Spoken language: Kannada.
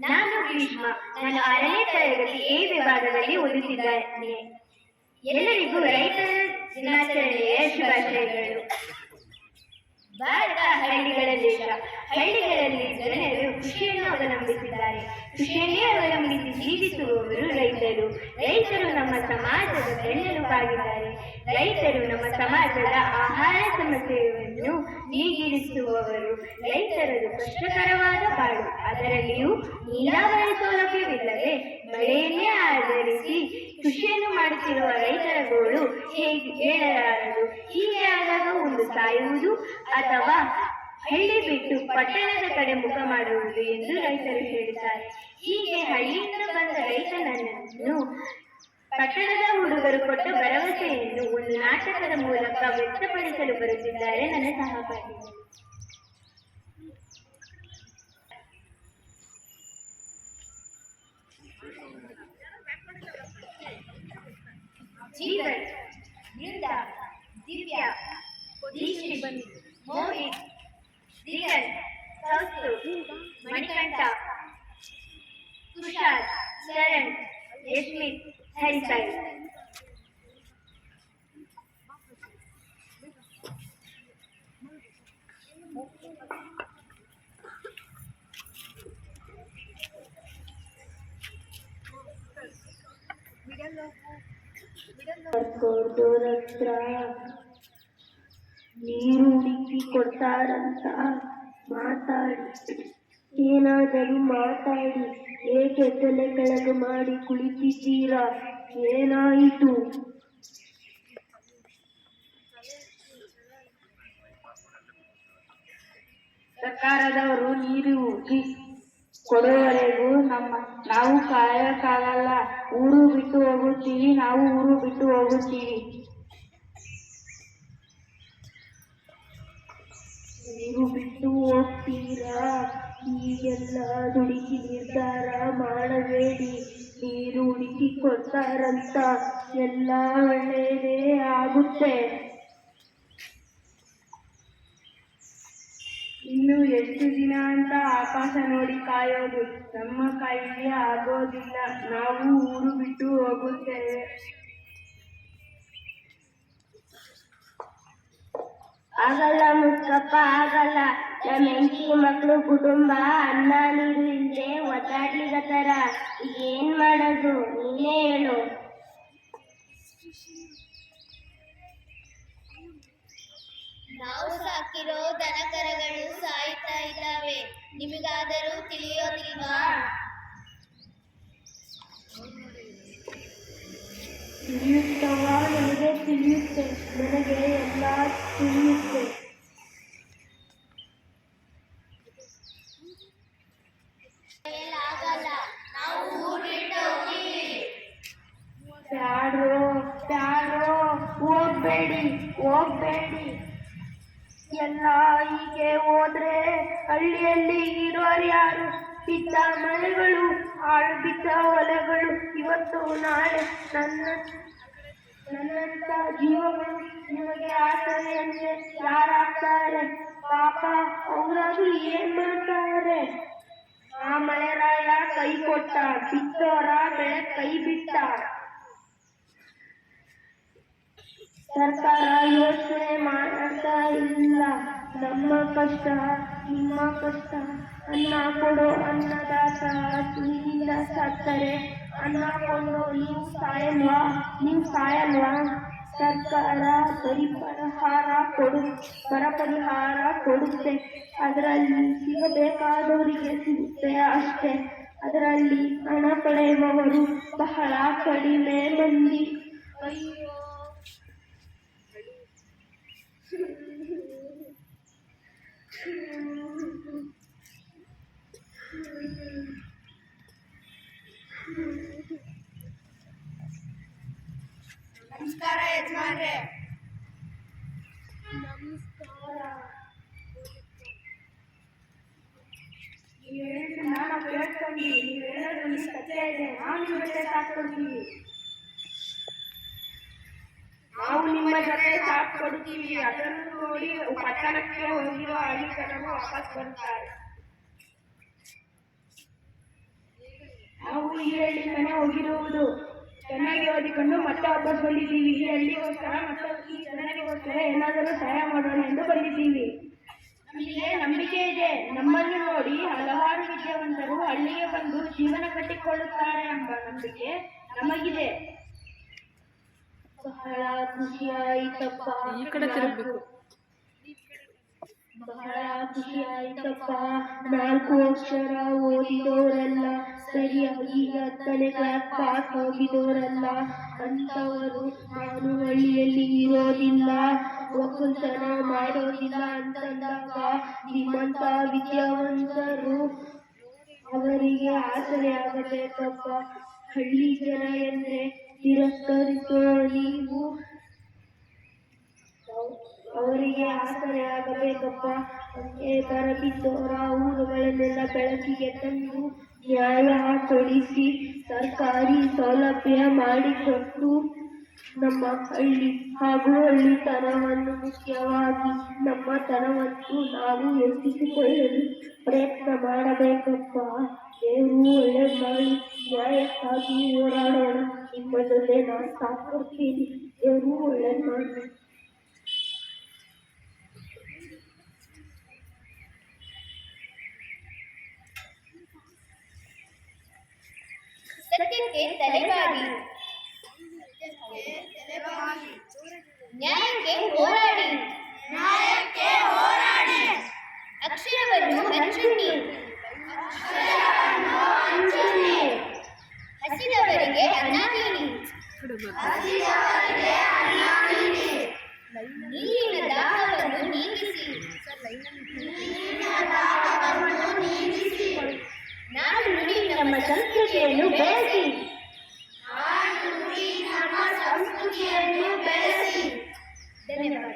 ನಾನು ಗ್ರೀಷ್ಮ. ನಾನು 6ನೇ ತರಗತಿ ಎ ವಿಭಾಗದಲ್ಲಿ ಓದುತ್ತಿದ್ದೇನೆ. ಎಲ್ಲರಿಗೂ ರೈತರ ದಿನಾಚರಣೆಯ ಶುಭಾಶಯಗಳು. ಭಾರತ ಹಳ್ಳಿಗಳ ದೇಶ. ಹಳ್ಳಿಗಳಲ್ಲಿ ಜನರು ಕೃಷಿಯನ್ನು ಅವಲಂಬಿಸಿದ್ದಾರೆ. ಕೃಷಿಯನ್ನೇ ಅವಲಂಬಿಸಿ ಜೀವಿಸುವವರು ರೈತರು. ರೈತರು ನಮ್ಮ ಸಮಾಜದ ಬೆನ್ನೆಲುಬಾಗಿದ್ದಾರೆ. ರೈತರು ನಮ್ಮ ಸಮಾಜದ ಆಹಾರ ಸಮಸ್ಯೆಯನ್ನು ನೀಗಿಸುವವರು. ರೈತರದು ಕಷ್ಟಕರವಾದ ಬಾಳು. ಅದರಲ್ಲಿಯೂ ನೀರಾವರಿ ಸೌಲಭ್ಯವಿಲ್ಲದೆ ಮಳೆಯನ್ನೇ ಆಧರಿಸಿ ಕೃಷಿಯನ್ನು ಮಾಡುತ್ತಿರುವ ರೈತರ ಗೋಳು ಹೇಗೆ ಹೇಳಲಾರದು. ಹೀಗೆ ಆದಾಗ ಒಂದು ಸಾಯುವುದು ಅಥವಾ ಹಳ್ಳಿ ಬಿಟ್ಟು ಪಟ್ಟಣದ ಕಡೆ ಮುಖ ಮಾಡುವುದು ಎಂದು ರೈತರು ಹೇಳುತ್ತಾರೆ. ಹೀಗೆ ಹಳ್ಳಿಯಿಂದ ಬಂದ ರೈತನನ್ನು ಪಟ್ಟಣದ ಹುಡುಗರು ಕೊಟ್ಟ ಭರವಸೆಯನ್ನು ಒಂದು ನಾಟಕದ ಮೂಲಕ ವ್ಯಕ್ತಪಡಿಸಲು ಬರುತ್ತಿದ್ದಾರೆ ನನ್ನ ಸಹಪಾಠಿಗಳು. ಜೀವನ್, ಬೃಂದ, ದಿವ್ಯಾ, ದೀಕ್ಷಿತ್, ಮೋಹಿತ್, ಶ್ರೀಧರ್, ಕೌಸ್ತುಭ್, ಮಣಿಕಂಠ, ತುಷಾರ್, ಶರಣ್, ಯಶ್ಮಿತ್, ಹರಿಸಾಯಿ. ಹತ್ರ ನೀರು ಹುಡುಕಿ ಕೊಡ್ತಾರಂತ ಮಾತಾಡಿ, ಏನಾದರೂ ಮಾತಾಡಿ. ಏಕೆ ತಲೆ ಕೆಳಗೆ ಮಾಡಿ ಕುಳಿತಿದ್ದೀರಾ? ಏನಾಯಿತು? ಸರ್ಕಾರದವರು ನೀರು ಹುಡುಕಿ ಕೊಡುವವರೆಗೂ ನಾವು ಕಾಯಕ್ಕಾಗಲ್ಲ. ಊರು ಬಿಟ್ಟು ಹೋಗುತ್ತೀವಿ, ನಾವು ಊರು ಬಿಟ್ಟು ಹೋಗುತ್ತೀವಿ. ನೀರು ಬಿಟ್ಟು ಹೋಗ್ತೀರಾ? ಹೀಗೆಲ್ಲ ದುಡುಕಿ ನಿರ್ಧಾರ ಮಾಡಬೇಡಿ. ನೀರು ಹುಡುಕಿ ಕೊಡ್ತಾರಂತ ಎಲ್ಲ ಒಳ್ಳೆಯದೇ ಆಗುತ್ತೆ. ಇನ್ನು ಎಷ್ಟು ದಿನ ಅಂತ ಆಕಾಶ ನೋಡಿ ಕಾಯೋದು? ನಮ್ಮ ಕೈಯಲ್ಲಿ ಆಗೋದಿಲ್ಲ. ನಾವು ಊರು ಬಿಟ್ಟು ಹೋಗುತ್ತೇವೆ. ಆಗಲ್ಲ ಮುತ್ತಪ್ಪ, ಆಗಲ್ಲ. ನಮ್ಮ ಹೆಂಡತಿ ಮಕ್ಕಳು ಕುಟುಂಬ ಅನ್ನ ನೀರು ಇಲ್ಲದೆ ಒದ್ದಾಡ್ಲಿಗತ್ತಾರ. ಏನ್ ಮಾಡೋದು ನೀನೇ ಹೇಳು. ನಾವು ಸಾಕಿರೋ ದನಕರಗಳು ಸಾಯ್ತಾ ಇದ್ದಾವೆ. ನಿಮಗಾದರೂ ತಿಳಿಯೋದಿಲ್ವಾ? ತಿಳಿಯುತ್ತವ? ನನಗೆ ತಿಳಿಯುತ್ತೆ. ನನಗೆ ಎಲ್ಲ ತಿಳಿಯುತ್ತೆ. ಆಗಲ್ಲ, ನಾವು ಊರು ಬಿಟ್ಟು ಹೋಗ್ತೀವಿ. ಬ್ಯಾಡ್ರೋ, ಹೋಗ್ಬೇಡಿ, ಹೋಗ್ಬೇಡಿ. ಎಲ್ಲ ಹೀಗೆ ಹೋದ್ರೆ ಹಳ್ಳಿಯಲ್ಲಿ ಇರೋರು ಯಾರು? ಬಿದ್ದ ಮನೆಗಳು, ಹಾಳು ಬಿದ್ದ ಹೊಲಗಳು, ಇವತ್ತು ನಾಳೆ ನನ್ನಂತ ಜೀವಗಳು ನಿಮಗೆ ಆಸರೆ ಅಂದ್ರೆ ಯಾರಾಗ್ತಾರೆ? ಪಾಪ ಅವರಾದ್ರೂ ಏನ್ ಮಾಡ್ತಾರೆ? ಆ ಮಳೆರಾಯ ಕೈ ಕೊಟ್ಟ, ಬಿತ್ತೋರ ಬೆಳೆ ಕೈ ಬಿಟ್ಟ. ಸರ್ಕಾರ ಯೋಚನೆ ಮಾಡ್ತಾ ಇಲ್ಲ. ನಮ್ಮ ಕಷ್ಟ, ನಿಮ್ಮ ಕಷ್ಟ. ಅನ್ನ ಕೊಡೋ ಅನ್ನದಾತ ಹಸಿವಿನಿಂದ ಸತ್ತರೆ ಅನ್ನ ಕೊಂಡು ನೀವು ಸಾಯಲ್ವಾ? ಸರ್ಕಾರ ಬರ ಪರಿಹಾರ ಕೊಡುತ್ತೆ. ಅದರಲ್ಲಿ ಸಿಗಬೇಕಾದವರಿಗೆ ಸಿಗುತ್ತೆ ಅಷ್ಟೇ. ಅದರಲ್ಲಿ ಹಣ ಪಡೆಯುವವರು ಬಹಳ ಕಡಿಮೆ ಮಂದಿ. ಅಯ್ಯೋ, ನಮಸ್ಕಾರ ಯಜಮಾನ್ರೆ. ನಮಸ್ಕಾರ. ನಾನು ಕೇಳ್ಕೊಂಡಿ, ನೀವು ಹೇಳೋದು ಸತ್ಯ ಇದೆ. ನಾವು ನಿಮ್ಮ ಜೊತೆ ಸಾಕ್ಕೊಡ್ತೀವಿ. ನಾವು ನಿಮ್ಮ ಜೊತೆ ಸಾಕ್ಕೊಡ್ತೀವಿ. ಅದನ್ನು ನೋಡಿ ಪಟ್ಟಣಕ್ಕೆ ಹೋಗಿರೋ ಹಳ್ಳಿ ಜನರು ವಾಪಸ್ ಬರ್ತಾರೆ. ಈ ಹಳ್ಳಿಯಿಂದನೇ ಹೋಗಿರುವುದು. ಚೆನ್ನಾಗಿ ಓದಿಕೊಂಡು ಮತ್ತೆ ವಾಪಸ್ ಬಂದಿದ್ದೀವಿ. ಈ ಹಳ್ಳಿಗೋಸ್ಕರ ಮತ್ತು ಈ ಜನರಿಗೋಸ್ಕರ ಏನಾದರೂ ಸಹಾಯ ಮಾಡೋಣ ಎಂದು ಬಂದಿದ್ದೀವಿ. ನಮಗೆ ನಂಬಿಕೆ ಇದೆ. ನಮ್ಮನ್ನು ನೋಡಿ ಹಲವಾರು ವಿದ್ಯಾವಂತರು ಹಳ್ಳಿಗೆ ಬಂದು ಜೀವನ ಕಟ್ಟಿಕೊಳ್ಳುತ್ತಾರೆ ಎಂಬ ನಂಬಿಕೆ ನಮಗಿದೆ. ಬಹಳ ಖುಷಿಯಾಯಿತಪ್ಪ. ಬಹಳ ಖುಷಿಯಾಯಿತಪ್ಪ. 4 ಅಕ್ಷರ ಓದಿದವರೆಲ್ಲ ಸರಿಯಾಗಿ 10ನೇ ಕ್ಲಾಸ್ ಪಾಸ್ ಹೋಗಿದವರಲ್ಲ. ಅಂತವರು ನಾನು ಹಳ್ಳಿಯಲ್ಲಿ ಇರೋದಿಲ್ಲ, ಒಕ್ಕಲ್ತನ ಮಾಡೋದಿಲ್ಲ ಅಂತಂದಾಗ ನಿಮ್ಮಂತ ವಿದ್ಯಾವಂತರು ಅವರಿಗೆ ಆಸರೆ ಆಗಬೇಕಪ್ಪ. ಹಳ್ಳಿ ಜನ ಎಂದ್ರೆ ತಿರಸ್ಕರಿಸೋ ನೀವು ಅವರಿಗೆ ಆಸರೆ ಆಗಬೇಕಪ್ಪ. ಬರಬಿದ್ದವರ ಊರುಗಳನ್ನೆಲ್ಲ ಬೆಳಕಿಗೆ ತಂದು ನ್ಯಾಯ ಕೊಡಿಸಿ ಸರ್ಕಾರಿ ಸೌಲಭ್ಯ ಮಾಡಿಕೊಟ್ಟು ನಮ್ಮ ಹಳ್ಳಿ ಹಾಗೂ ಹಳ್ಳಿತನವನ್ನು ಮುಖ್ಯವಾಗಿ ನಮ್ಮ ತನವನ್ನು ನಾವು ಹೆಚ್ಚಿಸಿಕೊಳ್ಳಲು ಪ್ರಯತ್ನ ಮಾಡಬೇಕಪ್ಪ. ದೇವರು ಒಳ್ಳೆ ಮಾಡಿ ನ್ಯಾಯಕ್ಕಾಗಿ ಹೋರಾಡೋಣ. ನಿಮ್ಮಲ್ಲೇ ನಾನು ಸಾಕೊಡ್ತೀನಿ. ದೇವರು ಒಳ್ಳೆ ಮಾಡಿ. ಸತ್ಯಕ್ಕೆ ತಲೆಬಾಗಿ, ನ್ಯಾಯಕ್ಕೆ ಹೋರಾಡಿ, ಅಕ್ಷರವನ್ನು ಹಂಚುಣ್ಣಿ, ಹಸಿದವರಿಗೆ ಅನ್ನ ನೀಡಿ, ನೀರಿನ ದಾಹವನ್ನು ನೀಗಿಸಿ, ನಾಡು ನುಡಿ ನಮ್ಮ ಸಂಸ್ಕೃತಿಯನ್ನು ಬೆಳೆಸಿ, ಧನ್ಯವಾದ.